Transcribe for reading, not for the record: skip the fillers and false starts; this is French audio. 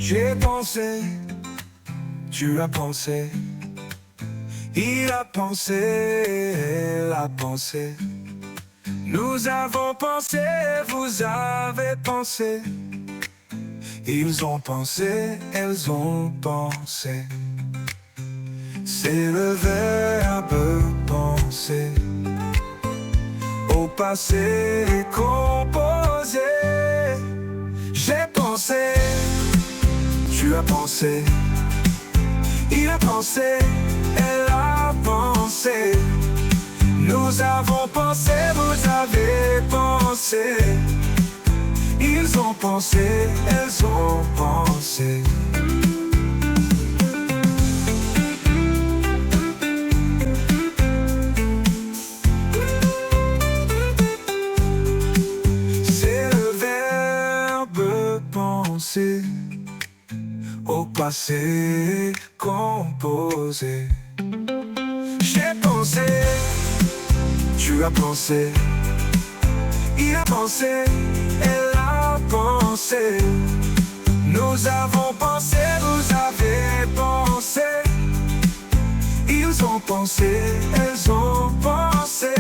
J'ai pensé, tu as pensé, il a pensé, elle a pensé. Nous avons pensé, vous avez pensé. Ils ont pensé, elles ont pensé. C'est le verbe penser. Au passé composé. J'ai pensé, tu as pensé, il a pensé, elle a pensé. Nous avons pensé, vous avez pensé. Ils ont pensé, elles ont pensé. C'est le verbe penser. Au passé composé. J'ai pensé, tu as pensé, il a pensé, elle a pensé. Nous avons pensé, vous avez pensé. Ils ont pensé, elles ont pensé.